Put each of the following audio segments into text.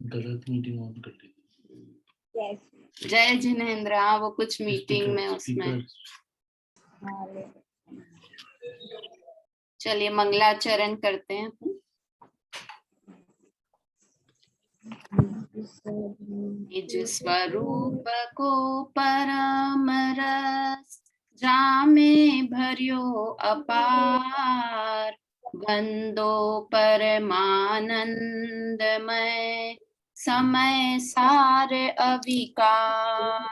गलत meeting on कर दी। जय जिनेंद्र, हाँ वो कुछ मीटिंग में उसमें। चलिए मंगलाचरण करते हैं। निज स्वरूप को परम रस जामे भर्यो अपार, वंदो परमानंदमय समय सार अविकार।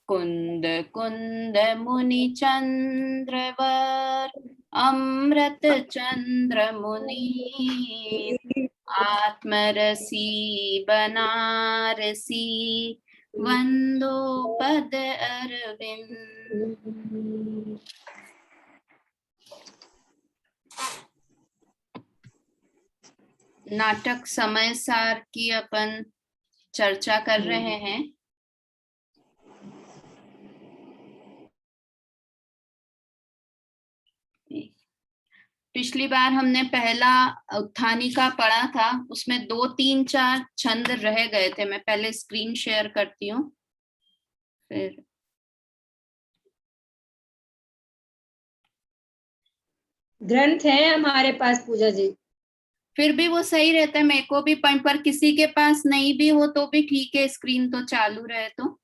कुंद कुंद मुनि चंद्रवर अमृत चंद्र मुनि, आत्मरसी बनारसी वंदो पद अरविंद। नाटक समय सार की अपन चर्चा कर रहे हैं। पिछली बार हमने पहला उत्थानी का पढ़ा था, उसमें 2, 3, 4 छंद रह गए थे। मैं पहले स्क्रीन शेयर करती हूँ फिर। ग्रंथ है हमारे पास पूजा जी, फिर भी वो सही रहता है, मेरे को भी पर किसी के पास नहीं भी हो तो भी ठीक है, स्क्रीन तो चालू रहे तो।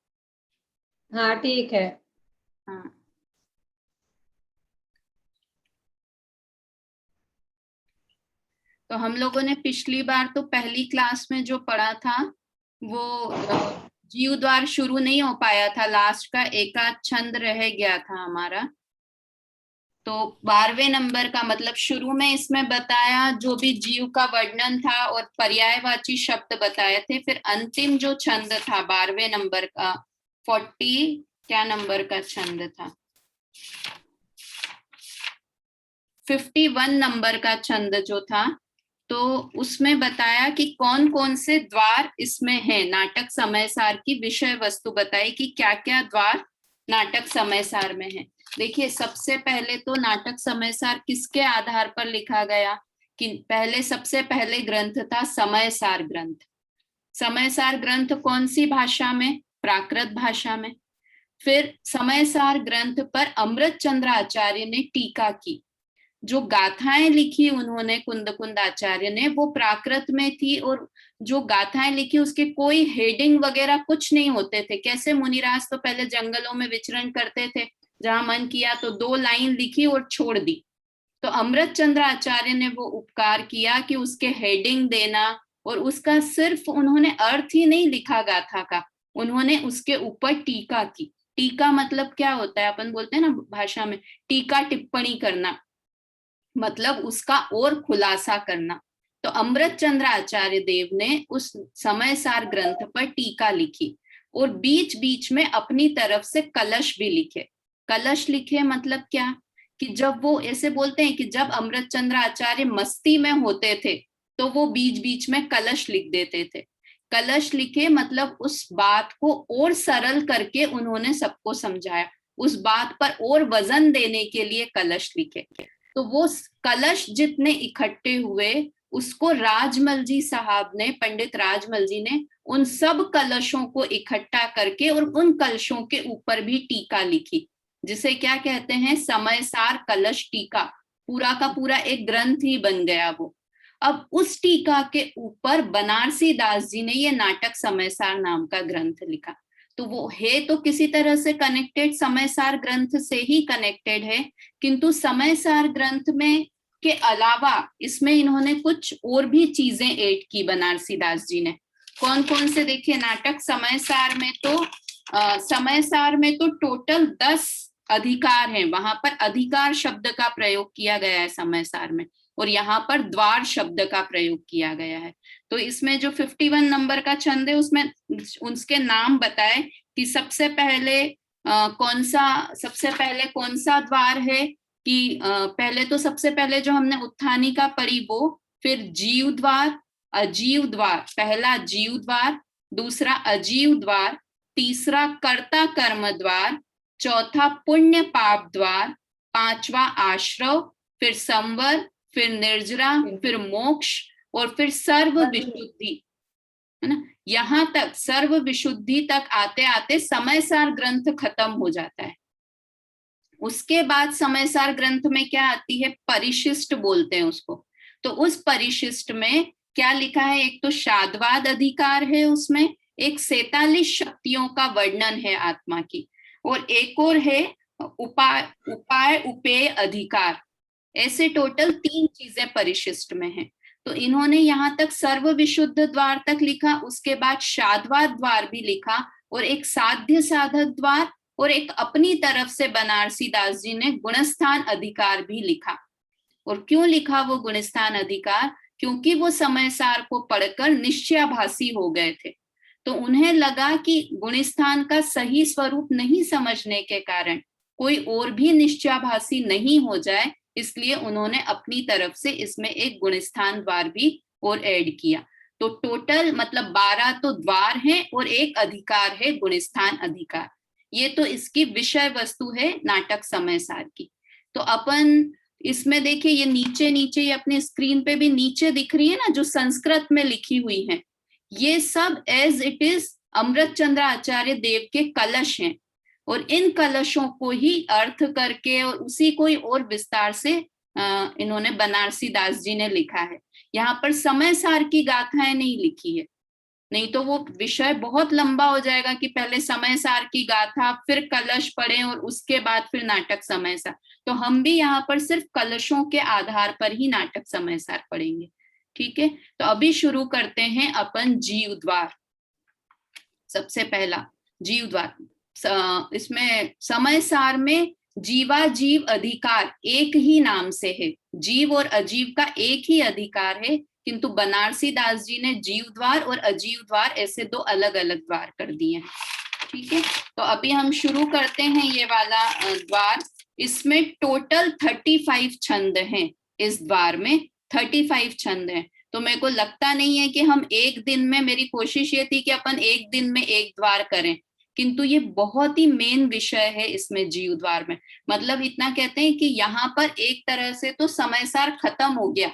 हाँ ठीक है। हाँ तो हम लोगों ने पिछली बार तो पहली क्लास में जो पढ़ा था वो जीव द्वार शुरू नहीं हो पाया था, लास्ट का एकाध छंद रह गया था हमारा। तो 12वें नंबर का मतलब शुरू में इसमें बताया जो भी जीव का वर्णन था और पर्यायवाची शब्द बताए थे। फिर अंतिम जो छंद था 12वें नंबर का 40 क्या नंबर का छंद था, 51 नंबर का छंद जो था, तो उसमें बताया कि कौन कौन से द्वार इसमें है। नाटक समय सार की विषय वस्तु बताई कि क्या क्या द्वार नाटक समय सार में है। देखिए सबसे पहले तो नाटक समय सार किसके आधार पर लिखा गया कि पहले सबसे पहले ग्रंथ था समय सार ग्रंथ। समय सार ग्रंथ कौन सी भाषा में? प्राकृत भाषा में। फिर समय सार ग्रंथ पर अमृत चंद्र आचार्य ने टीका की। जो गाथाएं लिखी उन्होंने कुंद कुंद आचार्य ने, वो प्राकृत में थी और जो गाथाएं लिखी उसके कोई हेडिंग वगैरह कुछ नहीं होते थे। कैसे मुनिराज तो पहले जंगलों में विचरण करते थे, जहां मन किया तो 2 लाइन लिखी और छोड़ दी। तो अमृत चंद्र आचार्य ने वो उपकार किया कि उसके हेडिंग देना, और उसका सिर्फ उन्होंने अर्थ ही नहीं लिखा गाथा का, उन्होंने उसके ऊपर टीका की। टीका मतलब क्या होता है? अपन बोलते हैं ना भाषा में टीका टिप्पणी करना, मतलब उसका और खुलासा करना। तो अमृत चंद्र आचार्य देव ने उस समय सार ग्रंथ पर टीका लिखी और बीच बीच में अपनी तरफ से कलश भी लिखे। कलश लिखे मतलब क्या कि जब वो ऐसे बोलते हैं कि जब अमृत चंद्र आचार्य मस्ती में होते थे तो वो बीच बीच में कलश लिख देते थे। कलश लिखे मतलब उस बात को और सरल करके उन्होंने सबको समझाया, उस बात पर और वजन देने के लिए कलश लिखे। तो वो कलश जितने इकट्ठे हुए उसको राजमल जी साहब ने, पंडित राजमल जी ने उन सब कलशों को इकट्ठा करके और उन कलशों के ऊपर भी टीका लिखी, जिसे क्या कहते हैं? समय सार कलश टीका। पूरा का पूरा एक ग्रंथ ही बन गया वो। अब उस टीका के ऊपर बनारसी दास जी ने ये नाटक समय सार नाम का ग्रंथ लिखा। तो वो है तो किसी तरह से कनेक्टेड, समय सार ग्रंथ से ही कनेक्टेड है, किंतु समय सार ग्रंथ में के अलावा इसमें इन्होंने कुछ और भी चीजें ऐड की बनारसी दास जी ने। कौन कौन से? देखिए नाटक समय सार में तो समय सार में तो टोटल 10 अधिकार हैं। वहां पर अधिकार शब्द का प्रयोग किया गया है समय सार में, और यहाँ पर द्वार शब्द का प्रयोग किया गया है। तो इसमें जो 51 नंबर का छंद है उसमें उसके नाम बताए कि सबसे पहले कौन सा द्वार है कि पहले तो सबसे पहले जो हमने उत्थानी का पढ़ी वो, फिर जीव द्वार, अजीव द्वार, पहला जीव द्वार, दूसरा अजीव द्वार, तीसरा कर्ता कर्म द्वार, चौथा पुण्य पाप द्वार, पांचवा आश्रव, फिर संवर, फिर निर्जरा, फिर मोक्ष और फिर सर्व विशुद्धि, है ना। यहाँ तक सर्व विशुद्धि तक आते आते समयसार ग्रंथ खत्म हो जाता है। उसके बाद समयसार ग्रंथ में क्या आती है, परिशिष्ट बोलते हैं उसको। तो उस परिशिष्ट में क्या लिखा है, एक तो शाद्वाद अधिकार है, उसमें एक 47 शक्तियों का वर्णन है आत्मा की, और एक और है उपाय उपेय अधिकार। ऐसे टोटल 3 चीजें परिशिष्ट में हैं। तो इन्होंने यहाँ तक सर्व विशुद्ध द्वार तक लिखा, उसके बाद शाद्वाद द्वार भी लिखा, और एक साध्य साधक द्वार, और एक अपनी तरफ से बनारसी दास जी ने गुणस्थान अधिकार भी लिखा। और क्यों लिखा वो गुणस्थान अधिकार, क्योंकि वो समयसार को पढ़कर निश्चयाभासी हो गए थे। तो उन्हें लगा कि गुणस्थान का सही स्वरूप नहीं समझने के कारण कोई और भी निश्चयाभासी नहीं हो जाए, इसलिए उन्होंने अपनी तरफ से इसमें एक गुणस्थान द्वार भी और ऐड किया। तो टोटल मतलब 12 तो द्वार हैं और एक अधिकार है गुणस्थान अधिकार। ये तो इसकी विषय वस्तु है नाटक समयसार की। तो अपन इसमें देखिए, ये नीचे नीचे ये अपने स्क्रीन पे भी नीचे दिख रही है ना, जो संस्कृत में लिखी हुई है, ये सब एज इट इज अमृत चंद्र आचार्य देव के कलश हैं, और इन कलशों को ही अर्थ करके और उसी को ही और विस्तार से इन्होंने बनारसी दास जी ने लिखा है। यहाँ पर समयसार की गाथाएं नहीं लिखी है, नहीं तो वो विषय बहुत लंबा हो जाएगा कि पहले समयसार की गाथा, फिर कलश पढ़ें और उसके बाद फिर नाटक समयसार। तो हम भी यहाँ पर सिर्फ कलशों के आधार पर ही नाटक समयसार पढ़ेंगे। ठीक है, तो अभी शुरू करते हैं अपन जीव द्वार। सबसे पहला जीव द्वार, इसमें समयसार में जीवा जीव अधिकार एक ही नाम से है, जीव और अजीव का एक ही अधिकार है, किंतु बनारसी दास जी ने जीव द्वार और अजीव द्वार ऐसे 2 अलग अलग द्वार कर दिए। ठीक है, तो अभी हम शुरू करते हैं ये वाला द्वार। इसमें टोटल 35 छंद हैं, इस द्वार में 35 छंद हैं। तो मेरे को लगता नहीं है कि हम एक दिन में, मेरी कोशिश ये थी कि अपन एक दिन में एक द्वार करें, किंतु ये बहुत ही मेन विषय है इसमें जीव द्वार में। मतलब इतना कहते हैं कि यहाँ पर एक तरह से तो समयसार खत्म हो गया,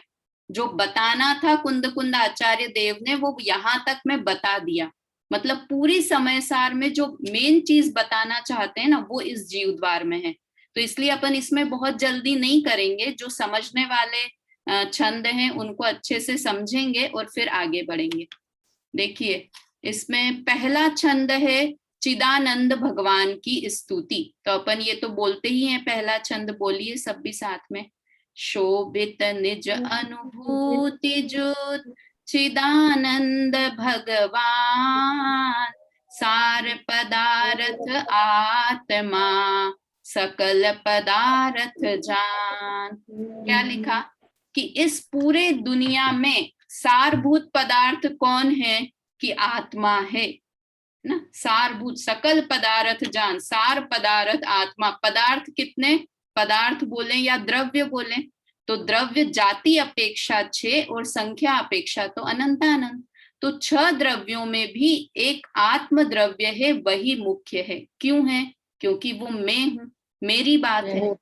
जो बताना था कुंद कुंद आचार्य देव ने वो यहाँ तक में बता दिया। मतलब पूरी समयसार में जो मेन चीज बताना चाहते हैं ना, वो इस जीव द्वार में है। तो इसलिए अपन इसमें बहुत जल्दी नहीं करेंगे, जो समझने वाले छंद हैं उनको अच्छे से समझेंगे और फिर आगे बढ़ेंगे। देखिए, इसमें पहला छंद है चिदानंद भगवान की स्तुति। तो अपन ये तो बोलते ही हैं, पहला छंद बोलिए सब भी साथ में। शोभित निज अनुभूति ज्योत चिदानंद भगवान, सार पदार्थ आत्मा सकल पदार्थ जान। क्या लिखा कि इस पूरे दुनिया में सारभूत पदार्थ कौन है, कि आत्मा है ना। सारभूत सकल पदार्थ जान, सार पदार्थ आत्मा। पदार्थ कितने, पदार्थ बोले या द्रव्य बोले, तो द्रव्य जाति अपेक्षा 6 और संख्या अपेक्षा तो अनंतानंत। तो 6 द्रव्यों में भी एक आत्म द्रव्य है, वही मुख्य है। क्यों है, क्योंकि वो मैं हूं, मेरी बात है।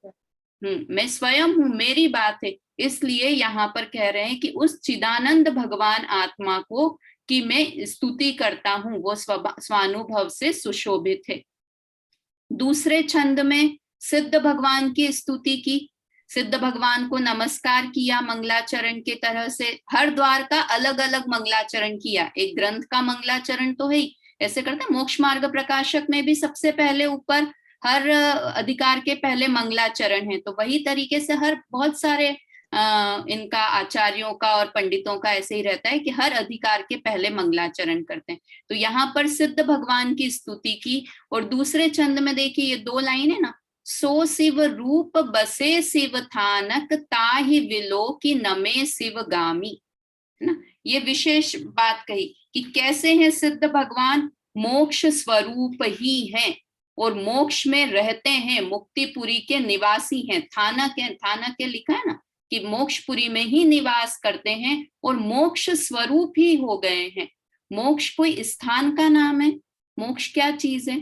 मैं स्वयं हूं, मेरी बात है। इसलिए यहाँ पर कह रहे हैं कि उस चिदानंद भगवान आत्मा को कि मैं स्तुति करता हूं, वो स्वानुभव से सुशोभित है। दूसरे छंद में सिद्ध भगवान की स्तुति की, सिद्ध भगवान को नमस्कार किया मंगलाचरण के तरह से। हर द्वार का अलग अलग मंगलाचरण किया, एक ग्रंथ का मंगलाचरण तो है ही, ऐसे करते हैं। मोक्ष मार्ग प्रकाशक में भी सबसे पहले ऊपर हर अधिकार के पहले मंगलाचरण है, तो वही तरीके से हर बहुत सारे इनका आचार्यों का और पंडितों का ऐसे ही रहता है कि हर अधिकार के पहले मंगलाचरण करते हैं। तो यहाँ पर सिद्ध भगवान की स्तुति की। और दूसरे छंद में देखिए, ये 2 लाइन है ना, सो शिव रूप बसे शिव थानक, ताहि विलो की नमे शिव गामी, है ना। ये विशेष बात कही कि कैसे हैं सिद्ध भगवान, मोक्ष स्वरूप ही हैं और मोक्ष में रहते हैं, मुक्तिपुरी के निवासी हैं। थानक है, थानक के लिखा है ना कि मोक्षपुरी में ही निवास करते हैं और मोक्ष स्वरूप ही हो गए हैं। मोक्ष कोई स्थान का नाम है, मोक्ष क्या चीज है,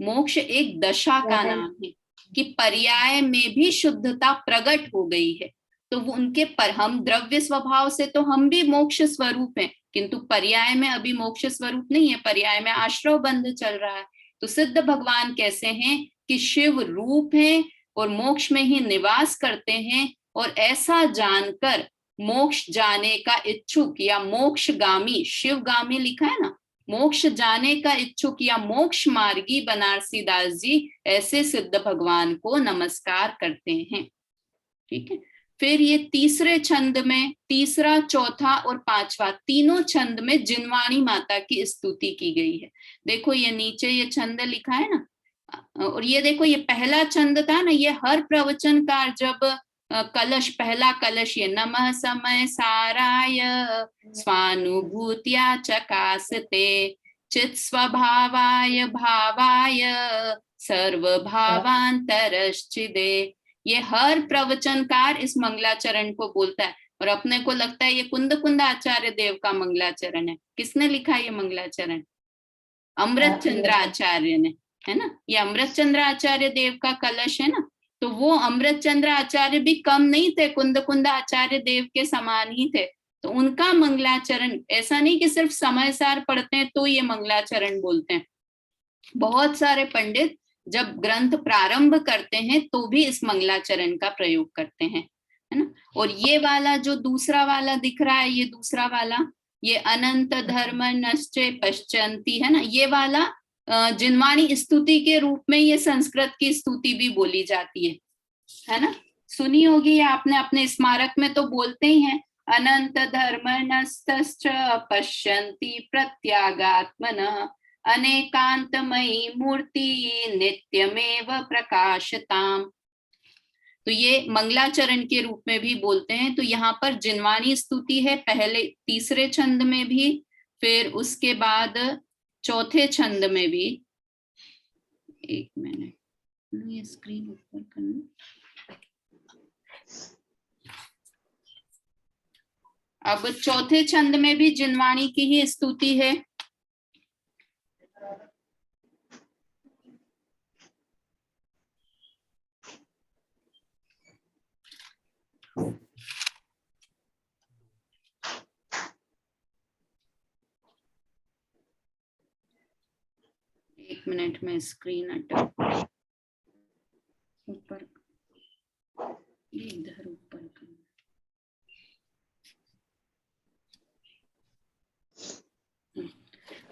मोक्ष एक दशा का नाम है कि पर्याय में भी शुद्धता प्रकट हो गई है। तो वो उनके पर हम द्रव्य स्वभाव से तो हम भी मोक्ष स्वरूप हैं, किंतु पर्याय में अभी मोक्ष स्वरूप नहीं है, पर्याय में आश्रव बंध चल रहा है। तो सिद्ध भगवान कैसे हैं कि शिव रूप हैं और मोक्ष में ही निवास करते हैं, और ऐसा जानकर मोक्ष जाने का इच्छुक या मोक्षगामी, शिवगामी लिखा है ना, मोक्ष जाने का इच्छुक या मोक्ष मार्गी बनारसी दास जी ऐसे सिद्ध भगवान को नमस्कार करते हैं। ठीक है, फिर ये तीसरे छंद में, तीसरा, चौथा और पांचवा, तीनों छंद में जिनवाणी माता की स्तुति की गई है। देखो ये नीचे ये छंद लिखा है ना, और ये देखो ये पहला छंद था ना, ये हर प्रवचनकार जब कलश, पहला कलश, ये नमः समय साराय स्वानुभूत्या चकासते चित स्वभावाय भावाय सर्वभावांतरश्चिदे, ये हर प्रवचनकार इस मंगलाचरण को बोलता है। और अपने को लगता है ये कुंद कुंद आचार्य देव का मंगलाचरण है। किसने लिखा ये मंगलाचरण? अमृत चंद्र आचार्य ने, है ना। ये अमृत चंद्र आचार्य देव का कलश है ना, तो वो अमृत चंद्र आचार्य भी कम नहीं थे, कुंद कुंद आचार्य देव के समान ही थे। तो उनका मंगलाचरण, ऐसा नहीं कि सिर्फ समय सार पढ़ते हैं तो ये मंगलाचरण बोलते हैं। बहुत सारे पंडित जब ग्रंथ प्रारंभ करते हैं तो भी इस मंगलाचरण का प्रयोग करते हैं, है ना। और ये वाला जो दूसरा वाला दिख रहा है, ये दूसरा वाला, ये अनंत धर्म नश्चे पश्चंती, है ना, ये वाला जिनवाणी स्तुति के रूप में ये संस्कृत की स्तुति भी बोली जाती है ना। सुनी होगी आपने, अपने स्मारक में तो बोलते ही हैं, अनंत धर्म नस्तश्च पश्यन्ति प्रत्यागात्मनः अनेकांतमयी मूर्ति नित्यमेव प्रकाशताम। तो ये मंगलाचरण के रूप में भी बोलते हैं। तो यहाँ पर जिनवाणी स्तुति है पहले तीसरे छंद में भी, फिर उसके बाद चौथे छंद में भी। एक मिनट, ये स्क्रीन ऊपर करना। अब चौथे छंद में भी जिनवाणी की ही स्तुति है। एक मिनट में स्क्रीन अटक, ऊपर, इधर ऊपर करना।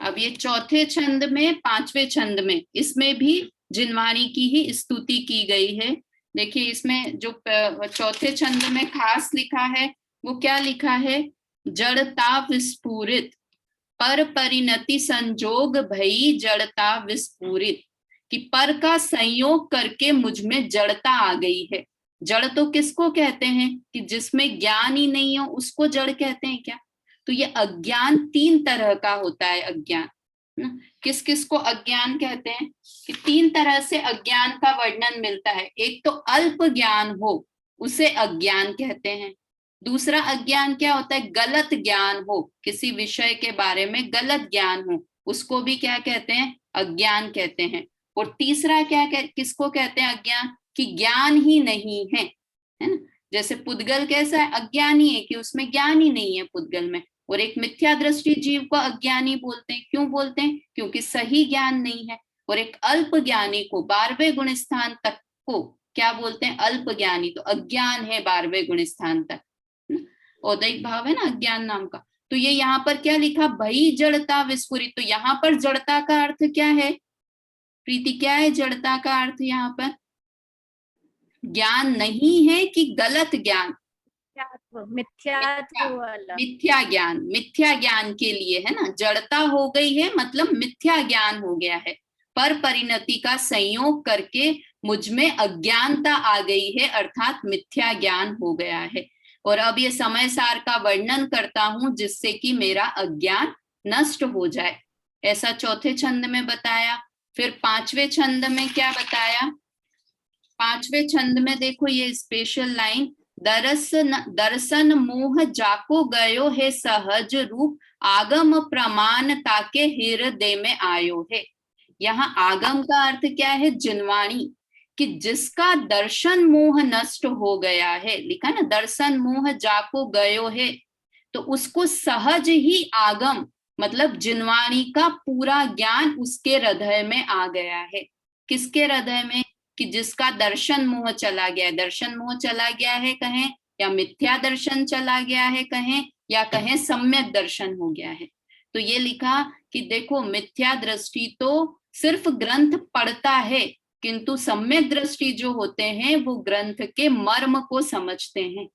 अब ये चौथे छंद में, पांचवें छंद में, इसमें भी जिनवाणी की ही स्तुति की गई है। देखिए इसमें जो चौथे छंद में खास लिखा है वो क्या लिखा है, जड़ता विस्फुरित पर परिणति संजोग भई जड़ता विस्फुरित, कि पर का संयोग करके मुझ में जड़ता आ गई है। जड़ तो किसको कहते हैं कि जिसमें ज्ञान ही नहीं हो उसको जड़ कहते हैं क्या? तो ये अज्ञान तीन तरह का होता है। अज्ञान ना, किस किस को अज्ञान कहते हैं कि तीन तरह से अज्ञान का वर्णन मिलता है। एक तो अल्प ज्ञान हो उसे अज्ञान कहते हैं। दूसरा अज्ञान क्या होता है, गलत ज्ञान हो, किसी विषय के बारे में गलत ज्ञान हो, उसको भी क्या कहते हैं, अज्ञान कहते हैं। और तीसरा क्या किसको कहते हैं, अज्ञान, कि ज्ञान ही नहीं है ना। जैसे पुद्गल कैसा है, अज्ञानी है कि उसमें ज्ञान ही नहीं है पुद्गल में। और एक मिथ्या दृष्टि जीव को अज्ञानी बोलते हैं। क्यों बोलते हैं? क्योंकि सही ज्ञान नहीं है। और एक अल्प ज्ञानी को 12वें गुण स्थान तक को क्या बोलते हैं, अल्प ज्ञानी। तो अज्ञान है 12वें गुण स्थान तक, औदैक भाव है ना अज्ञान नाम का। तो ये यहाँ पर क्या लिखा, भई जड़ता विस्फुरित। तो यहाँ पर जड़ता का अर्थ क्या है प्रीति, क्या है जड़ता का अर्थ? यहाँ पर ज्ञान नहीं है कि गलत ज्ञान, मिथ्या ज्ञान, मिथ्या ज्ञान के लिए है ना, जड़ता हो गई है मतलब मिथ्या ज्ञान हो गया है। पर परिणति का संयोग करके मुझ में अज्ञानता आ गई है, अर्थात मिथ्या ज्ञान हो गया है। और अब ये समय सार का वर्णन करता हूं जिससे कि मेरा अज्ञान नष्ट हो जाए, ऐसा चौथे छंद में बताया। फिर पांचवें छंद में क्या बताया, पांचवें छंद में देखो ये स्पेशल लाइन, दर्शन मोह जाको गयो है सहज रूप आगम प्रमाणता के हृदय में आयो है। यहाँ आगम का अर्थ क्या है, जिनवाणी, कि जिसका दर्शन मोह नष्ट हो गया है, लिखा ना, दर्शन मोह जाको गयो है, तो उसको सहज ही आगम मतलब जिनवाणी का पूरा ज्ञान उसके हृदय में आ गया है। किसके हृदय में? कि जिसका दर्शन मोह चला गया है। दर्शन मोह चला गया है कहें, या मिथ्या दर्शन चला गया है कहें, या कहें सम्यक दर्शन हो गया है। तो ये लिखा कि देखो, मिथ्या दृष्टि तो सिर्फ ग्रंथ पढ़ता है, किंतु सम्यक दृष्टि जो होते हैं वो ग्रंथ के मर्म को समझते हैं,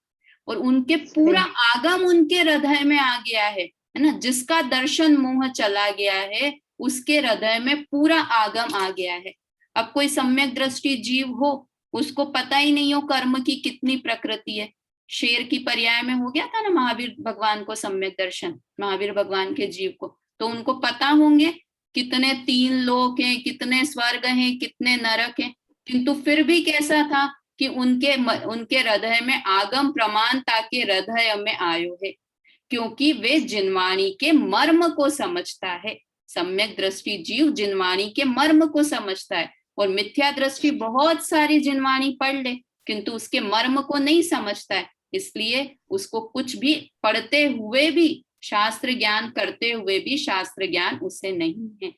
और उनके पूरा आगम उनके हृदय में आ गया है ना। जिसका दर्शन मोह चला गया है उसके हृदय में पूरा आगम आ गया है। अब कोई सम्यक दृष्टि जीव हो, उसको पता ही नहीं हो कर्म की कितनी प्रकृति है। शेर की पर्याय में हो गया था ना महावीर भगवान को सम्यक दर्शन, महावीर भगवान के जीव को, तो उनको पता होंगे कितने 3 लोक हैं, कितने स्वर्ग हैं, कितने नरक हैं, किंतु फिर भी कैसा था कि उनके हृदय में आगम प्रमाणता के हृदय में आयो है, क्योंकि वे जिनवाणी के मर्म को समझता है। सम्यक दृष्टि जीव जिनवाणी के मर्म को समझता है, और मिथ्या दृष्टि बहुत सारी जिनवाणी पढ़ ले किंतु उसके मर्म को नहीं समझता है, इसलिए उसको कुछ भी पढ़ते हुए भी, शास्त्र ज्ञान करते हुए भी शास्त्र ज्ञान उसे नहीं है।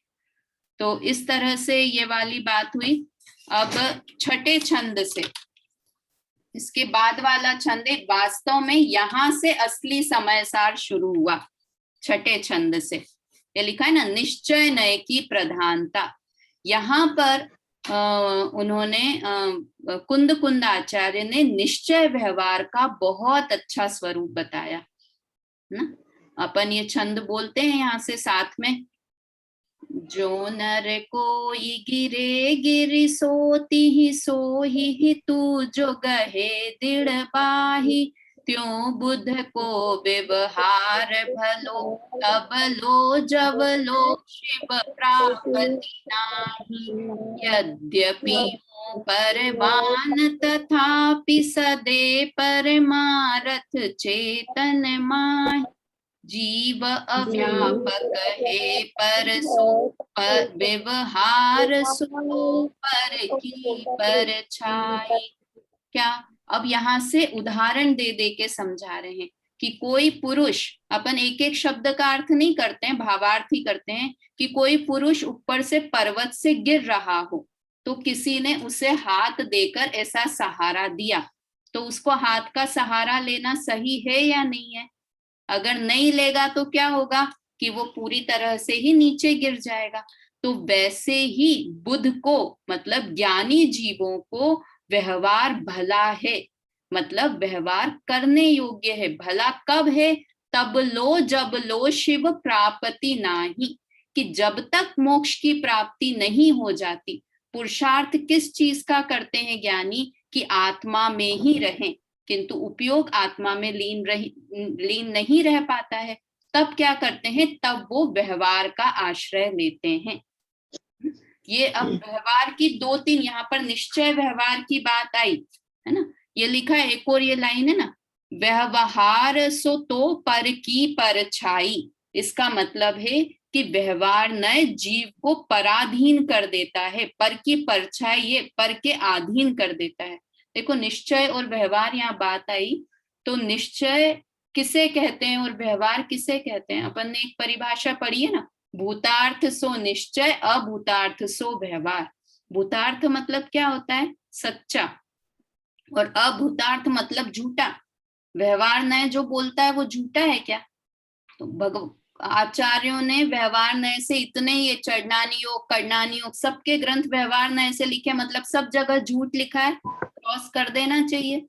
तो इस तरह से ये वाली बात हुई। अब छठे छंद से, इसके बाद वाला छंद वास्तव में यहां से असली समय सार शुरू हुआ। छठे छंद से ये लिखा है ना, निश्चय नय की प्रधानता। यहाँ पर उन्होंने कुंद आचार्य ने निश्चय व्यवहार का बहुत अच्छा स्वरूप बताया ना। अपन ये छंद बोलते हैं यहाँ से साथ में। जो नर कोई गिरे गिरि सोती ही सोही, तू जो गहे दृढ़ बाही, त्यों बुध को व्यवहार भलो, तब लो जब लो शिव प्राप्ति नाही। यद्यपि परवान तथापि सदे परमारथ चेतन माहि, जीव अव्यापक है पर सो पर व्यवहार सो पर की परछाई। क्या? अब यहाँ से उदाहरण दे दे के समझा रहे हैं कि कोई पुरुष, अपन एक एक शब्द का अर्थ नहीं करते हैं, भावार्थ ही करते हैं, कि कोई पुरुष ऊपर से पर्वत से गिर रहा हो, तो किसी ने उसे हाथ देकर ऐसा सहारा दिया, तो उसको हाथ का सहारा लेना सही है या नहीं है? अगर नहीं लेगा तो क्या होगा कि वो पूरी तरह से ही नीचे गिर जाएगा। तो वैसे ही बुद्ध को, मतलब ज्ञानी जीवों को व्यवहार भला है, मतलब व्यवहार करने योग्य है। भला कब है? तब लो जब लो शिव प्राप्ति नाही, कि जब तक मोक्ष की प्राप्ति नहीं हो जाती। पुरुषार्थ किस चीज का करते हैं ज्ञानी? कि आत्मा में ही रहें, किंतु उपयोग आत्मा में लीन नहीं रह पाता है। तब क्या करते हैं? तब वो व्यवहार का आश्रय लेते हैं। ये अब व्यवहार की 2-3 यहाँ पर निश्चय व्यवहार की बात आई है ना। ये लिखा है, एक और ये लाइन है ना, व्यवहार सो तो पर की परछाई। इसका मतलब है कि व्यवहार नए जीव को पराधीन कर देता है, पर की परछाई ये पर के अधीन कर देता है। देखो, निश्चय और व्यवहार यहाँ बात आई, तो निश्चय किसे कहते हैं और व्यवहार किसे कहते हैं? अपन ने एक परिभाषा पढ़ी है ना, भूतार्थ सो निश्चय, अभूतार्थ सो व्यवहार। भूतार्थ मतलब क्या होता है? सच्चा, और अभूतार्थ मतलब झूठा। व्यवहार नय जो बोलता है वो झूठा है क्या? तो आचार्यों ने व्यवहार नय से इतने, ये चढ़नानी योग, करनानी योग, सबके ग्रंथ व्यवहार नय से लिखे, मतलब सब जगह झूठ लिखा है, क्रॉस कर देना चाहिए।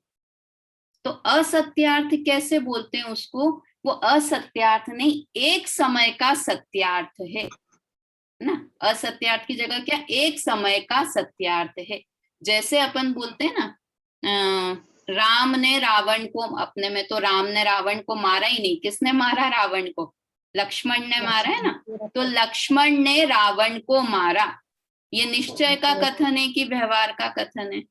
तो असत्यार्थ कैसे बोलते हैं उसको? वो असत्यार्थ नहीं, एक समय का सत्यार्थ है ना। असत्यार्थ की जगह क्या? एक समय का सत्यार्थ है। जैसे अपन बोलते हैं ना, राम ने रावण को, अपने में तो राम ने रावण को मारा ही नहीं, किसने मारा रावण को? लक्ष्मण ने मारा है ना। तो लक्ष्मण ने रावण को मारा, ये निश्चय का कथन है कि व्यवहार का कथन है?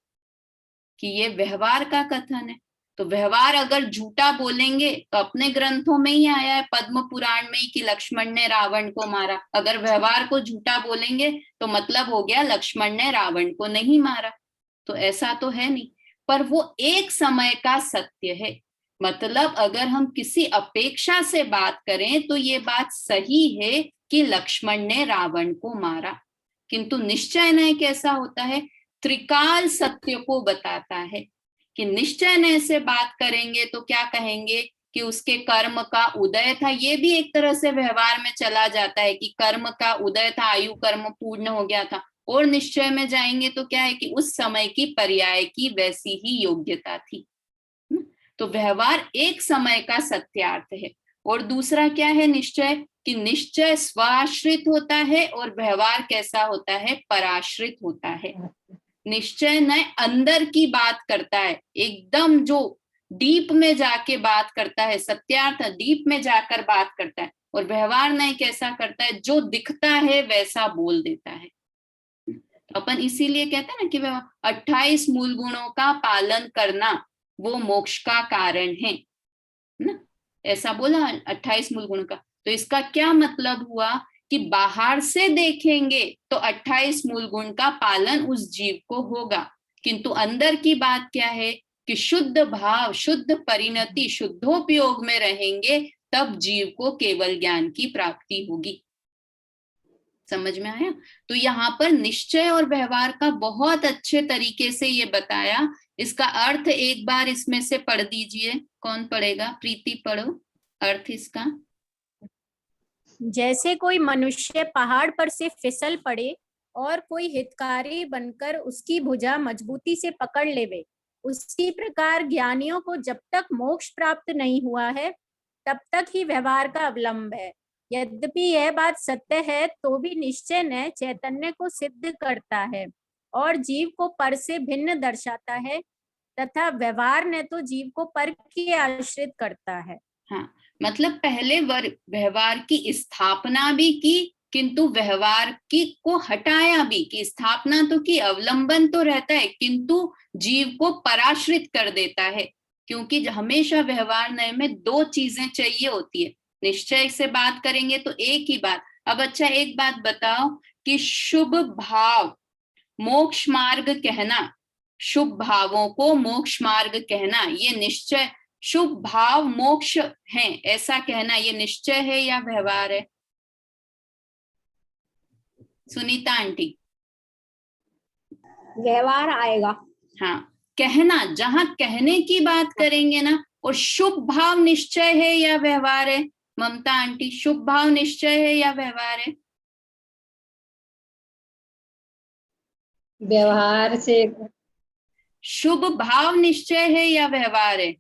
कि ये व्यवहार का कथन है। तो व्यवहार अगर झूठा बोलेंगे तो अपने ग्रंथों में ही आया है, पद्म पुराण में ही, कि लक्ष्मण ने रावण को मारा। अगर व्यवहार को झूठा बोलेंगे तो मतलब हो गया लक्ष्मण ने रावण को नहीं मारा। तो ऐसा तो है नहीं, पर वो एक समय का सत्य है। मतलब अगर हम किसी अपेक्षा से बात करें तो ये बात सही है कि लक्ष्मण ने रावण को मारा, किंतु निश्चय न्याय कैसा होता है, त्रिकाल सत्य को बताता है। कि निश्चय न्याय से बात करेंगे तो क्या कहेंगे कि उसके कर्म का उदय था, ये भी एक तरह से व्यवहार में चला जाता है कि कर्म का उदय था, आयु कर्म पूर्ण हो गया था। और निश्चय में जाएंगे तो क्या है कि उस समय की पर्याय की वैसी ही योग्यता थी। तो व्यवहार एक समय का सत्यार्थ है। और दूसरा क्या है निश्चय, कि निश्चय स्वाश्रित होता है और व्यवहार कैसा होता है, पराश्रित होता है। निश्चय न अंदर की बात करता है, एकदम जो डीप में जाके बात करता है, सत्यार्थ डीप में जाकर बात करता है। और व्यवहार न कैसा करता है, जो दिखता है वैसा बोल देता है। तो अपन इसीलिए कहते हैं ना कि 28 मूल गुणों का पालन करना वो मोक्ष का कारण है ना, ऐसा बोला 28 मूल गुणों का। तो इसका क्या मतलब हुआ कि बाहर से देखेंगे तो 28 मूल गुण का पालन उस जीव को होगा, किंतु अंदर की बात क्या है कि शुद्ध भाव, शुद्ध परिणति, शुद्धोपयोग में रहेंगे तब जीव को केवल ज्ञान की प्राप्ति होगी। समझ में आया? तो यहाँ पर निश्चय और व्यवहार का बहुत अच्छे तरीके से ये बताया। इसका अर्थ एक बार इसमें से पढ़ दीजिए, कौन पढ़ेगा? प्रीति पढ़ो अर्थ इसका। जैसे कोई मनुष्य पहाड़ पर से फिसल पड़े और कोई हितकारी बनकर उसकी भुजा मजबूती से पकड़ लेवे, उसी प्रकार ज्ञानियों को जब तक मोक्ष प्राप्त नहीं हुआ है तब तक ही व्यवहार का अवलंब है। यद्यपि यह बात सत्य है तो भी निश्चय ने चैतन्य को सिद्ध करता है और जीव को पर से भिन्न दर्शाता है, तथा व्यवहार ने तो जीव को पर की आश्रित करता है। हाँ, मतलब पहले व्यवहार की स्थापना भी की, किंतु व्यवहार की को हटाया भी, कि स्थापना तो की, अवलंबन तो रहता है, किंतु जीव को पराश्रित कर देता है। क्योंकि हमेशा व्यवहार नय में दो चीजें चाहिए होती है। निश्चय से बात करेंगे तो एक ही बात। अब अच्छा एक बात बताओ कि शुभ भाव मोक्ष मार्ग कहना, शुभ भावों को मोक्ष मार्ग कहना, ये निश्चय, शुभ भाव मोक्ष है ऐसा कहना, ये निश्चय है या व्यवहार है? सुनीता आंटी। व्यवहार आएगा। हाँ, कहना, जहां कहने की बात करेंगे ना, और शुभ भाव निश्चय है या व्यवहार है? ममता आंटी, शुभ भाव निश्चय है या व्यवहार है? व्यवहार से। शुभ भाव निश्चय है या व्यवहार है?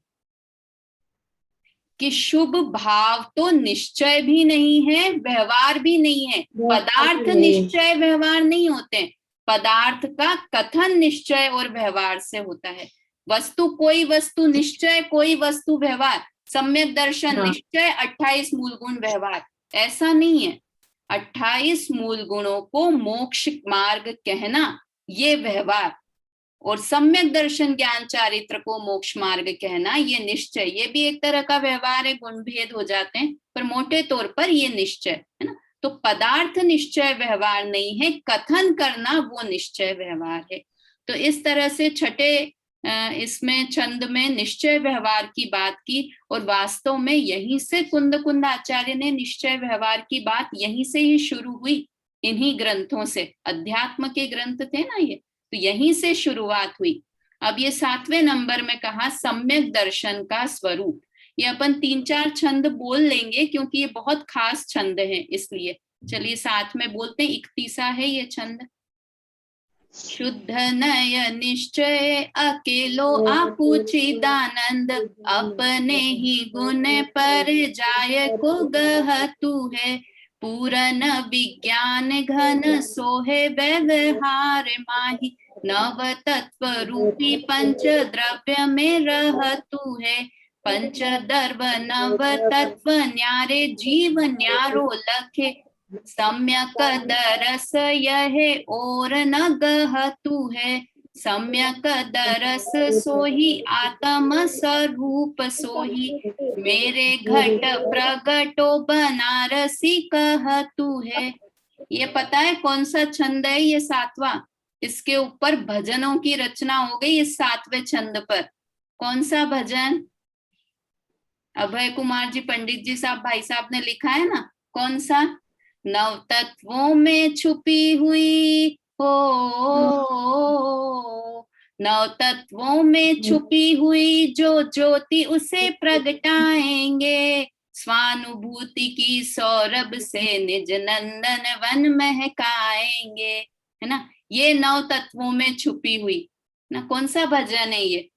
कि शुभ भाव तो निश्चय भी नहीं है, व्यवहार भी नहीं है। पदार्थ निश्चय व्यवहार नहीं होते, पदार्थ का कथन निश्चय और व्यवहार से होता है। वस्तु, कोई वस्तु निश्चय, कोई वस्तु व्यवहार। सम्यक दर्शन निश्चय, 28 मूल गुण व्यवहार, ऐसा नहीं है। 28 मूल गुणों को मोक्ष मार्ग कहना ये व्यवहार, और सम्यक दर्शन ज्ञान चारित्र को मोक्ष मार्ग कहना ये निश्चय। ये भी एक तरह का व्यवहार है, गुण भेद हो जाते हैं, पर मोटे तौर पर ये निश्चय है ना। तो पदार्थ निश्चय व्यवहार नहीं है, कथन करना वो निश्चय व्यवहार है। तो इस तरह से छठे इसमें छंद में निश्चय व्यवहार की बात की, और वास्तव में यहीं से कुंद आचार्य ने निश्चय व्यवहार की बात यहीं से ही शुरू हुई, इन्हीं ग्रंथों से। अध्यात्म के ग्रंथ थे ना ये, तो यहीं से शुरुआत हुई। अब ये 7वें नंबर में कहा सम्यक दर्शन का स्वरूप। ये अपन 3-4 छंद बोल लेंगे क्योंकि ये बहुत खास छंद है, इसलिए चलिए साथ में बोलते हैं। 31 है ये छंद। शुद्ध नय निश्चय अकेलो आपूचिदानंद, अपने ही गुण पर जाय को गहतु है। पूरन विज्ञान घन सोहे व्यवहार माही, नव तत्व रूपी पंच द्रव्य में रहतु है। पंच दर्भ नव तत्व न्यारे, जीव न्यारो लखे। सम्यक दरस यह और न गहतु है। सम्यक दरस सोही आत्म स्वरूप सोही, मेरे घट प्रगटो बनारसी कहतु है। ये पता है कौन सा छंद है? ये 7वां। इसके ऊपर भजनों की रचना हो गई इस 7वें छंद पर। कौन सा भजन? अभय कुमार जी, पंडित जी साहब, भाई साहब ने लिखा है ना, कौन सा? नव तत्वों में छुपी हुई हो, नव तत्वों में छुपी हुई जो ज्योति उसे प्रगटाएंगे, स्वानुभूति की सौरभ से निज नंदन वन महकाएंगे, है ना। ये नव तत्वों में छुपी हुई ना, कौन सा भजन है ये?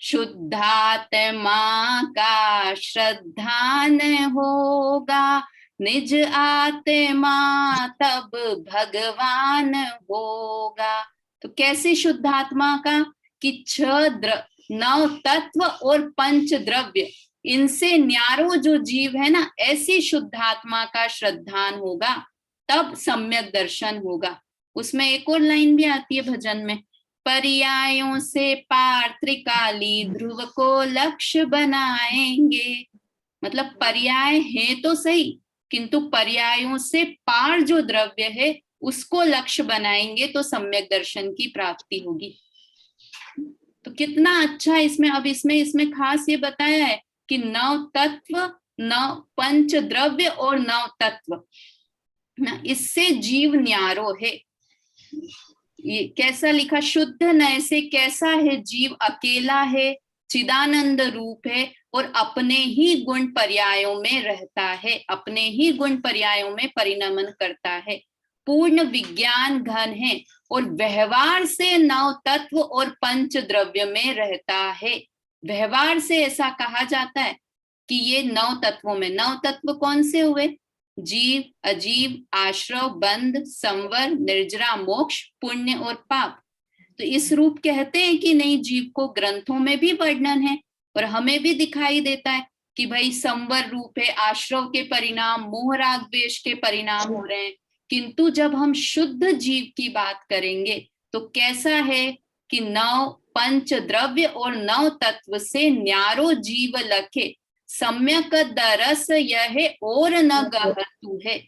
शुद्धात्मा का श्रद्धान होगा, निज आत्मा तब भगवान होगा। तो कैसे शुद्धात्मा का? कि 6 9 तत्व और 5 द्रव्य, इनसे न्यारो जो जीव है ना, ऐसी शुद्धात्मा का श्रद्धान होगा, तब सम्यक दर्शन होगा। उसमें एक और लाइन भी आती है भजन में, पर्यायों से पार त्रिकाली ध्रुव को लक्ष्य बनाएंगे। मतलब पर्याय है तो सही, किंतु पर्यायों से पार जो द्रव्य है उसको लक्ष्य बनाएंगे तो सम्यक दर्शन की प्राप्ति होगी। तो कितना अच्छा इसमें, अब इसमें खास ये बताया है कि 9 तत्व, 9 पंच द्रव्य और 9 तत्व ना, इससे जीव न्यारो है। ये कैसा लिखा? शुद्ध नय से कैसा है जीव? अकेला है, चिदानंद रूप है और अपने ही गुण पर्यायों में रहता है, अपने ही गुण पर्यायों में परिणमन करता है, पूर्ण विज्ञान घन है और व्यवहार से 9 तत्व और 5 द्रव्य में रहता है। व्यवहार से ऐसा कहा जाता है कि ये 9 तत्वों में, 9 तत्व कौन से हुए? जीव, अजीव, आश्रव, बंध, संवर, निर्जरा, मोक्ष, पुण्य और पाप। तो इस रूप कहते हैं कि नहीं, जीव को ग्रंथों में भी वर्णन है और हमें भी दिखाई देता है कि भाई संवर रूप है, आश्रव के परिणाम मोह राग द्वेष के परिणाम हो रहे हैं। किंतु जब हम शुद्ध जीव की बात करेंगे तो कैसा है कि 9 पंच द्रव्य और 9 तत्व से न्यारो जीव लखे, सम्यक दरस यह और न गहतु है।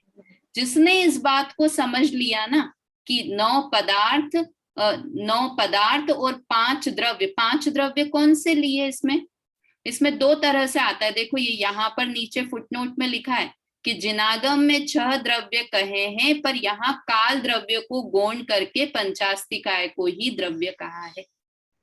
जिसने इस बात को समझ लिया ना कि 9 पदार्थ और 5 द्रव्य, 5 द्रव्य कौन से लिए? इसमें 2 तरह से आता है। देखो ये यहाँ पर नीचे फुटनोट में लिखा है कि जिनागम में 6 द्रव्य कहे हैं, पर यहाँ काल द्रव्य को गौण करके पंचास्तिकाय को ही द्रव्य कहा है।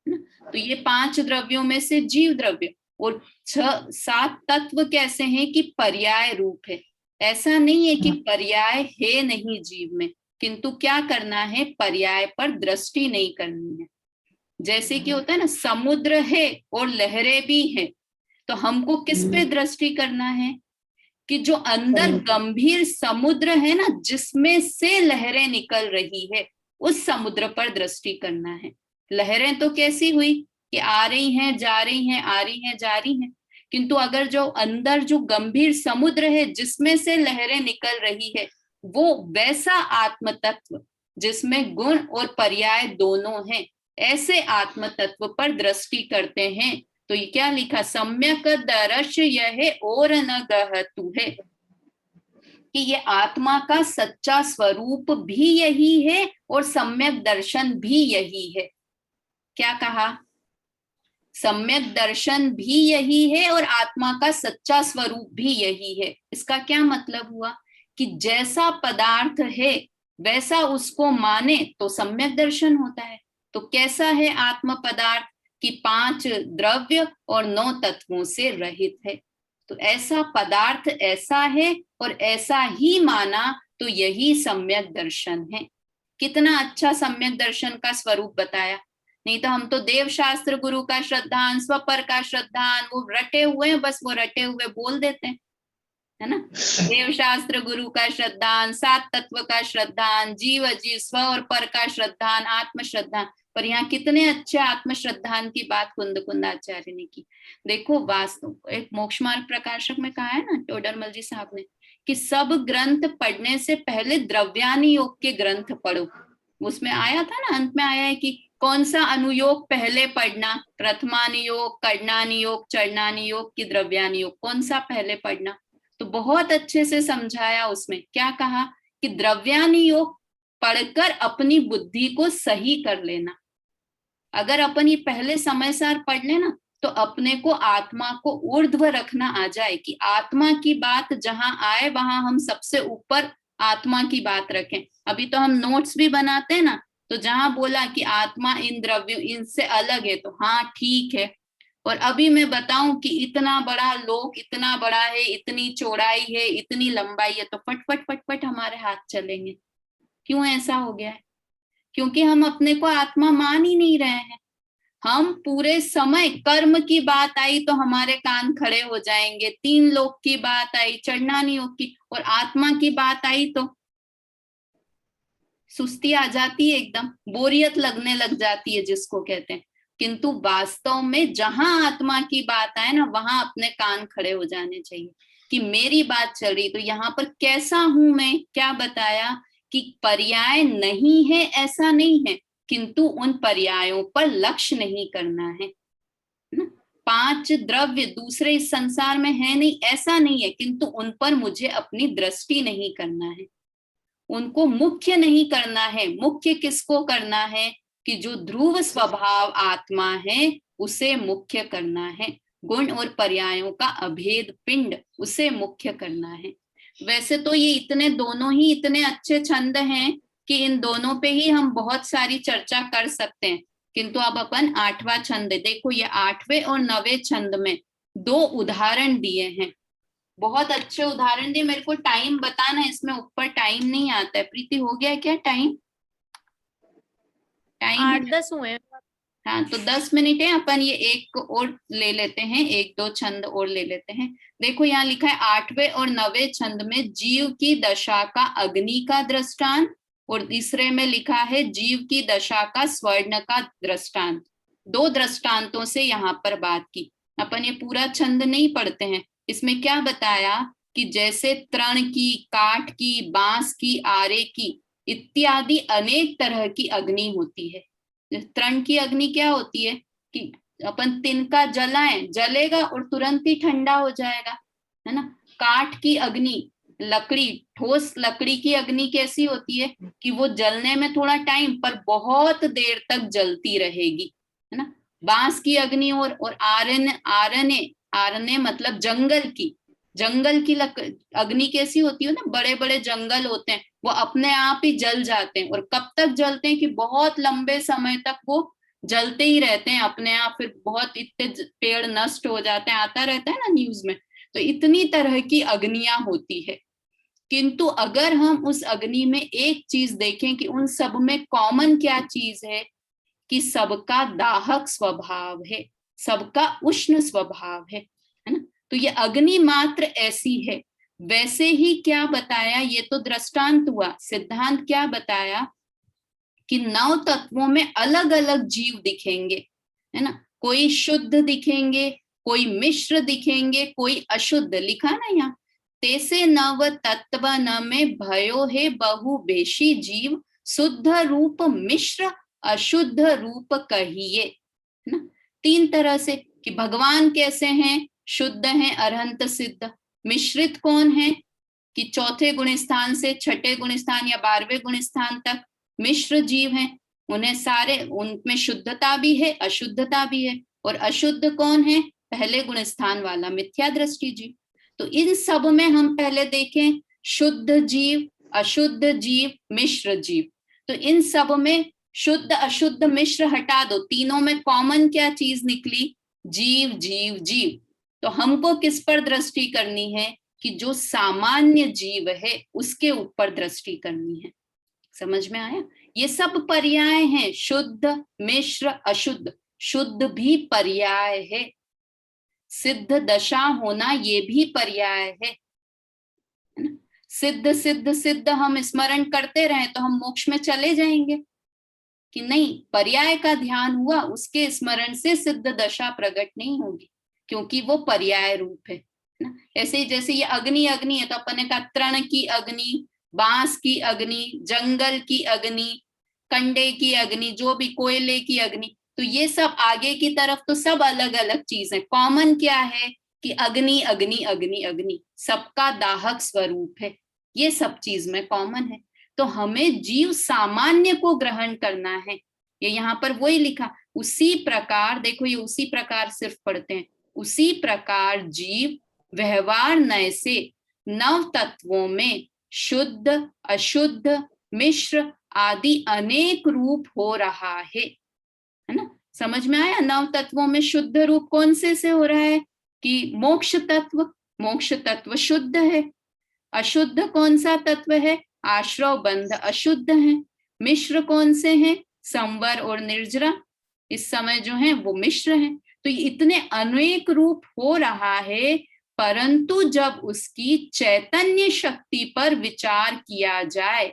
तो ये 5 द्रव्यों में से जीव द्रव्य और 7 तत्व कैसे हैं कि पर्याय रूप है। ऐसा नहीं है कि पर्याय है नहीं जीव में, किंतु क्या करना है? पर्याय पर दृष्टि नहीं करनी है। जैसे कि होता है ना, समुद्र है और लहरें भी हैं, तो हमको किस पे दृष्टि करना है? कि जो अंदर गंभीर समुद्र है ना, जिसमें से लहरें निकल रही है, उस समुद्र पर दृष्टि करना है। लहरें तो कैसी हुई कि आ रही हैं, जा रही हैं, आ रही हैं, जा रही हैं, किंतु अगर जो अंदर जो गंभीर समुद्र है जिसमें से लहरें निकल रही है, वो वैसा आत्म तत्व जिसमें गुण और पर्याय दोनों हैं, ऐसे आत्म तत्व पर दृष्टि करते हैं। तो ये क्या लिखा? सम्यक दर्श यह और न गहतु है, कि ये आत्मा का सच्चा स्वरूप भी यही है और सम्यक दर्शन भी यही है। क्या कहा? सम्यक दर्शन भी यही है और आत्मा का सच्चा स्वरूप भी यही है। इसका क्या मतलब हुआ? कि जैसा पदार्थ है वैसा उसको माने तो सम्यक दर्शन होता है। तो कैसा है आत्म पदार्थ? कि 5 द्रव्य और 9 तत्वों से रहित है। तो ऐसा पदार्थ ऐसा है और ऐसा ही माना तो यही सम्यक दर्शन है। कितना अच्छा सम्यक दर्शन का स्वरूप बताया। नहीं तो हम तो देव शास्त्र गुरु का श्रद्धान, स्वपर का श्रद्धान, वो रटे हुए हैं, बस वो रटे हुए बोल देते हैं, है ना। देव शास्त्र गुरु का श्रद्धान, 7 तत्व का श्रद्धान, जीव अजीव, स्व और पर का श्रद्धान, आत्म श्रद्धान। पर यहाँ कितने अच्छे आत्म श्रद्धान की बात कुंद कुंदाचार्य ने की। देखो वास्तव एक मोक्ष मार्ग प्रकाशक में कहा है ना टोडरमल जी साहब ने, कि सब ग्रंथ पढ़ने से पहले द्रव्यानि योग के ग्रंथ पढ़ो। उसमें आया था ना, अंत में आया है कि कौन सा अनुयोग पहले पढ़ना, प्रथमानुयोग, कर्णानुयोग, चरणानुयोग की द्रव्यानुयोग, कौन सा पहले पढ़ना। तो बहुत अच्छे से समझाया उसमें। क्या कहा कि द्रव्यानुयोग पढ़कर अपनी बुद्धि को सही कर लेना। अगर अपन ये पहले समय सार पढ़ लेना तो अपने को आत्मा को ऊर्ध्व रखना आ जाए कि आत्मा की बात जहां आए वहां हम सबसे ऊपर आत्मा की बात रखें। अभी तो हम नोट्स भी बनाते हैं ना, तो जहां बोला कि आत्मा इन द्रव्यों इनसे अलग है तो हाँ ठीक है, और अभी मैं बताऊं कि इतना बड़ा लोक इतना बड़ा है, इतनी चौड़ाई है, इतनी लंबाई है, तो फट फट फट फट हमारे हाथ चलेंगे। क्यों ऐसा हो गया है? क्योंकि हम अपने को आत्मा मान ही नहीं रहे हैं। हम पूरे समय कर्म की बात आई तो हमारे कान खड़े हो जाएंगे, 3 लोक की बात आई चढ़ना योग की, और आत्मा की बात आई तो सुस्ती आ जाती है, एकदम बोरियत लगने लग जाती है जिसको कहते हैं। किंतु वास्तव में जहां आत्मा की बात आए ना वहां अपने कान खड़े हो जाने चाहिए कि मेरी बात चल रही तो यहाँ पर कैसा हूं मैं। क्या बताया कि पर्याय नहीं है ऐसा नहीं है, किंतु उन पर्यायों पर लक्ष्य नहीं करना है ना। 5 द्रव्य दूसरे इस संसार में है नहीं ऐसा नहीं है, किंतु उन पर मुझे अपनी दृष्टि नहीं करना है, उनको मुख्य नहीं करना है। मुख्य किसको करना है कि जो ध्रुव स्वभाव आत्मा है उसे मुख्य करना है। गुण और पर्यायों का अभेद पिंड उसे मुख्य करना है। वैसे तो ये इतने दोनों ही इतने अच्छे छंद हैं कि इन दोनों पे ही हम बहुत सारी चर्चा कर सकते हैं, किंतु अब अपन 8वां छंद देखो। ये 8वें और 9वें छंद में 2 उदाहरण दिए हैं, बहुत अच्छे उदाहरण दिए। मेरे को टाइम बताना, इसमें ऊपर टाइम नहीं आता है। प्रीति हो गया क्या टाइम? टाइम 8-10 हुए। हाँ, तो 10 मिनट है, अपन ये एक और ले लेते हैं, 1-2 छंद और ले लेते हैं। देखो यहाँ लिखा है 8वें और 9वें छंद में जीव की दशा का अग्नि का दृष्टांत, और तीसरे में लिखा है जीव की दशा का स्वर्ण का दृष्टांत। 2 दृष्टांतों से यहाँ पर बात की। अपन ये पूरा छंद नहीं पढ़ते हैं। इसमें क्या बताया कि जैसे तृण की, काठ की, बांस की, आरे की इत्यादि अनेक तरह की अग्नि होती है। तृण की अग्नि क्या होती है कि अपन तिनका जलाएं, जलेगा और तुरंत ही ठंडा हो जाएगा, है ना। काठ की अग्नि, लकड़ी, ठोस लकड़ी की अग्नि कैसी होती है कि वो जलने में थोड़ा टाइम पर बहुत देर तक जलती रहेगी, है ना। बांस की अग्नि और आरने मतलब जंगल की अग्नि कैसी होती है ना, बड़े बड़े जंगल होते हैं वो अपने आप ही जल जाते हैं, और कब तक जलते हैं कि बहुत लंबे समय तक वो जलते ही रहते हैं अपने आप, फिर बहुत इतने पेड़ नष्ट हो जाते हैं, आता रहता है ना न्यूज में। तो इतनी तरह की अग्नियां होती है, किंतु अगर हम उस अग्नि में एक चीज देखें कि उन सब में कॉमन क्या चीज है कि सबका दाहक स्वभाव है, सबका उष्ण स्वभाव है ना। तो ये अग्नि मात्र ऐसी है। वैसे ही क्या बताया, ये तो दृष्टांत हुआ, सिद्धांत क्या बताया कि 9 तत्वों में अलग अलग जीव दिखेंगे, है ना। कोई शुद्ध दिखेंगे, कोई मिश्र दिखेंगे, कोई अशुद्ध। लिखा ना यहाँ, तेसे नव तत्व न में भयो है बहु बेशी जीव, शुद्ध रूप मिश्र अशुद्ध रूप कहिए, है ना। 3 तरह से कि भगवान कैसे हैं, शुद्ध हैं, अरहंत सिद्ध। मिश्रित कौन है कि चौथे गुण स्थान से छठे गुण स्थान या 12वें गुण स्थान तक मिश्र जीव हैं, उन्हें सारे उनमें शुद्धता भी है अशुद्धता भी है। और अशुद्ध कौन है, पहले गुण स्थान वाला मिथ्या दृष्टि जीव। तो इन सब में हम पहले देखें शुद्ध जीव, अशुद्ध जीव, मिश्र जीव। तो इन सब में शुद्ध अशुद्ध मिश्र हटा दो, तीनों में कॉमन क्या चीज निकली, जीव जीव जीव। तो हमको किस पर दृष्टि करनी है कि जो सामान्य जीव है उसके ऊपर दृष्टि करनी है। समझ में आया? ये सब पर्याय हैं, शुद्ध मिश्र अशुद्ध। शुद्ध भी पर्याय है, सिद्ध दशा होना ये भी पर्याय है ना। सिद्ध सिद्ध सिद्ध हम स्मरण करते रहे तो हम मोक्ष में चले जाएंगे कि नहीं, पर्याय का ध्यान हुआ, उसके स्मरण से सिद्ध दशा प्रकट नहीं होगी, क्योंकि वो पर्याय रूप है ना। ऐसे जैसे ये अग्नि अग्नि है तो अपन ने कहा तृण की अग्नि, बांस की अग्नि, जंगल की अग्नि, कंडे की अग्नि, जो भी कोयले की अग्नि। तो ये सब आगे की तरफ तो सब अलग अलग चीज है, कॉमन क्या है कि अग्नि अग्नि अग्नि अग्नि, सबका दाहक स्वरूप है, ये सब चीज में कॉमन है। तो हमें जीव सामान्य को ग्रहण करना है। ये यहाँ पर वही लिखा, उसी प्रकार, देखो ये उसी प्रकार सिर्फ पढ़ते हैं, उसी प्रकार जीव व्यवहार नय से नव तत्वों में शुद्ध, अशुद्ध, मिश्र आदि अनेक रूप हो रहा है ना। समझ में आया? नव तत्वों में शुद्ध रूप कौन से हो रहा है कि मोक्ष तत्व, मोक्ष तत्व शुद्ध है। अशुद्ध कौन सा तत्व है? आश्रव बंध अशुद्ध है। मिश्र कौन से हैं? संवर और निर्जरा इस समय जो है वो मिश्र हैं। तो इतने अनेक रूप हो रहा है, परंतु जब उसकी चैतन्य शक्ति पर विचार किया जाए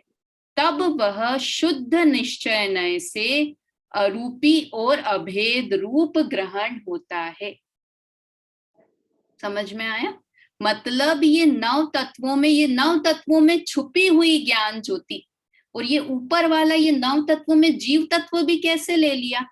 तब वह शुद्ध निश्चय नय से अरूपी और अभेद रूप ग्रहण होता है। समझ में आया? मतलब ये नव तत्वों में छुपी हुई ज्ञान ज्योति, और ये ऊपर वाला ये नव तत्वों में जीव तत्व भी कैसे ले लिया।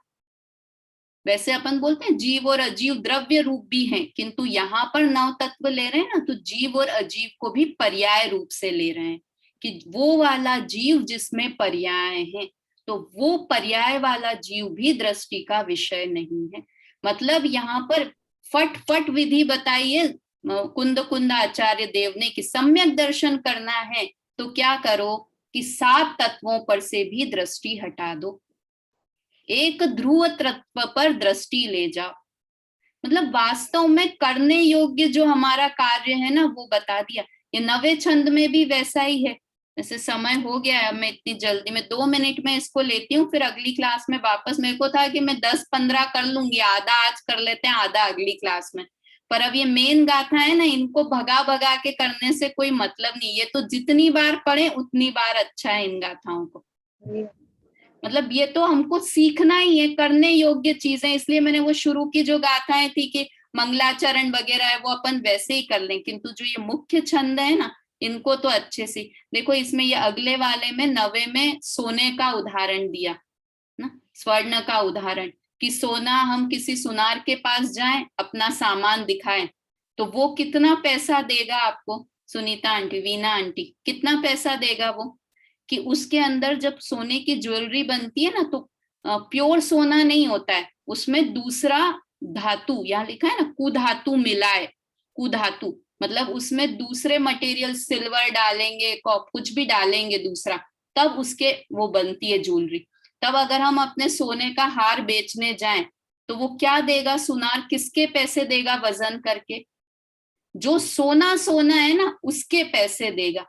वैसे अपन बोलते हैं जीव और अजीव द्रव्य रूप भी हैं, किंतु यहाँ पर नव तत्व ले रहे हैं ना, तो जीव और अजीव को भी पर्याय रूप से ले रहे हैं कि वो वाला जीव जिसमें पर्याय है, तो वो पर्याय वाला जीव भी दृष्टि का विषय नहीं है। मतलब यहाँ पर फट फट विधि बताई है कुंद आचार्य देव ने कि सम्यक दर्शन करना है तो क्या करो कि 7 तत्वों पर से भी दृष्टि हटा दो, एक ध्रुव तत्व पर दृष्टि ले जाओ। मतलब वास्तव में करने योग्य जो हमारा कार्य है ना वो बता दिया। ये 9वें छंद में भी वैसा ही है। जैसे समय हो गया है, मैं इतनी जल्दी में 2 मिनट में इसको लेती हूँ, फिर अगली क्लास में वापस। मेरे को था कि मैं 10-15 कर लूंगी, आधा आज कर लेते हैं, आधा अगली क्लास में। पर अब ये मेन गाथा है ना, इनको भगा भगा के करने से कोई मतलब नहीं। ये तो जितनी बार पढ़े उतनी बार अच्छा है इन गाथाओं को। मतलब ये तो हमको सीखना ही है, करने योग्य चीजें। इसलिए मैंने वो शुरू की जो गाथाएं थी कि मंगलाचरण वगैरह है, वो अपन वैसे ही कर लें, किंतु जो ये मुख्य छंद है ना इनको तो अच्छे से देखो। इसमें ये अगले वाले में 9वें में सोने का उदाहरण दिया ना, स्वर्ण का उदाहरण, कि सोना हम किसी सुनार के पास जाएं, अपना सामान दिखाएं, तो वो कितना पैसा देगा आपको? सुनीता आंटी, वीना आंटी, कितना पैसा देगा वो? कि उसके अंदर जब सोने की ज्वेलरी बनती है ना तो प्योर सोना नहीं होता है, उसमें दूसरा धातु, यहाँ लिखा है ना कुधातु मिलाए, कुधातु मतलब उसमें दूसरे मटेरियल, सिल्वर डालेंगे, कुछ भी डालेंगे दूसरा, तब उसके वो बनती है ज्वेलरी। तब अगर हम अपने सोने का हार बेचने जाएं तो वो क्या देगा सुनार? किसके पैसे देगा वजन करके? जो सोना सोना है ना उसके पैसे देगा।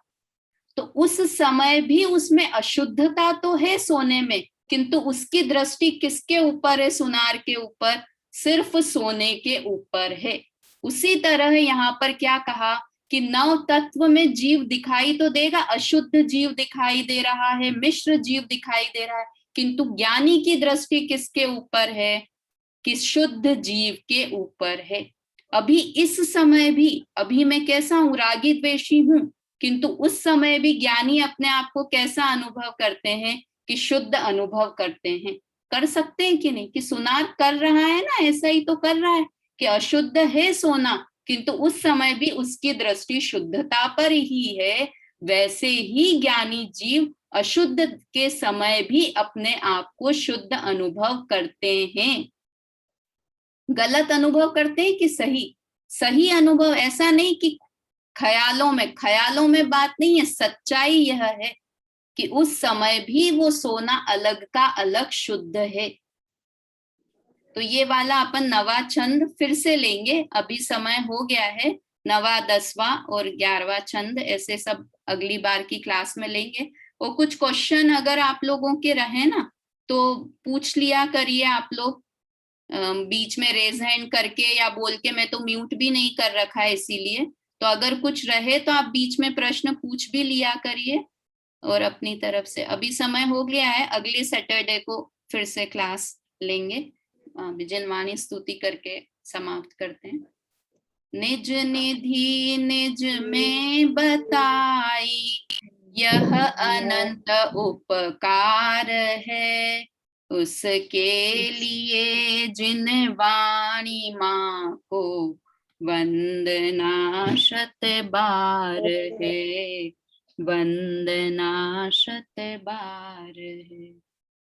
तो उस समय भी उसमें अशुद्धता तो है सोने में, किंतु उसकी दृष्टि किसके ऊपर है? सुनार के ऊपर, सिर्फ सोने के ऊपर है। उसी तरह यहाँ पर क्या कहा कि 9 तत्व में जीव दिखाई तो देगा, अशुद्ध जीव दिखाई दे रहा है, मिश्र जीव दिखाई दे रहा है, किंतु ज्ञानी की दृष्टि किसके ऊपर है? कि शुद्ध जीव के ऊपर है। अभी इस समय भी, अभी मैं कैसा हूं? रागी द्वेषी हूं, किंतु उस समय भी ज्ञानी अपने आप को कैसा अनुभव करते हैं? कि शुद्ध अनुभव करते हैं। कर सकते हैं कि नहीं? कि सुनार कर रहा है ना, ऐसा ही तो कर रहा है कि अशुद्ध है सोना, किंतु उस समय भी उसकी दृष्टि शुद्धता पर ही है। वैसे ही ज्ञानी जीव अशुद्ध के समय भी अपने आप को शुद्ध अनुभव करते हैं। गलत अनुभव करते हैं कि सही? सही अनुभव। ऐसा नहीं कि ख्यालों में बात नहीं है, सच्चाई यह है कि उस समय भी वो सोना अलग का अलग शुद्ध है। तो ये वाला अपन 9वां छंद फिर से लेंगे, अभी समय हो गया है। 9वां, 10वां और 11वां छंद ऐसे सब अगली बार की क्लास में लेंगे। और कुछ क्वेश्चन अगर आप लोगों के रहे ना तो पूछ लिया करिए आप लोग, बीच में रेज हैंड करके या बोल के। मैं तो म्यूट भी नहीं कर रखा है इसीलिए, तो अगर कुछ रहे तो आप बीच में प्रश्न पूछ भी लिया करिए। और अपनी तरफ से अभी समय हो गया है, अगले सैटरडे को फिर से क्लास लेंगे। विजयवाणी स्तुति करके समाप्त करते हैं। निज निधि निज में बताई, यह अनंत उपकार है, उसके लिए जिन वाणी माँ को वंदना 100 बार है। वंदना शत बार है।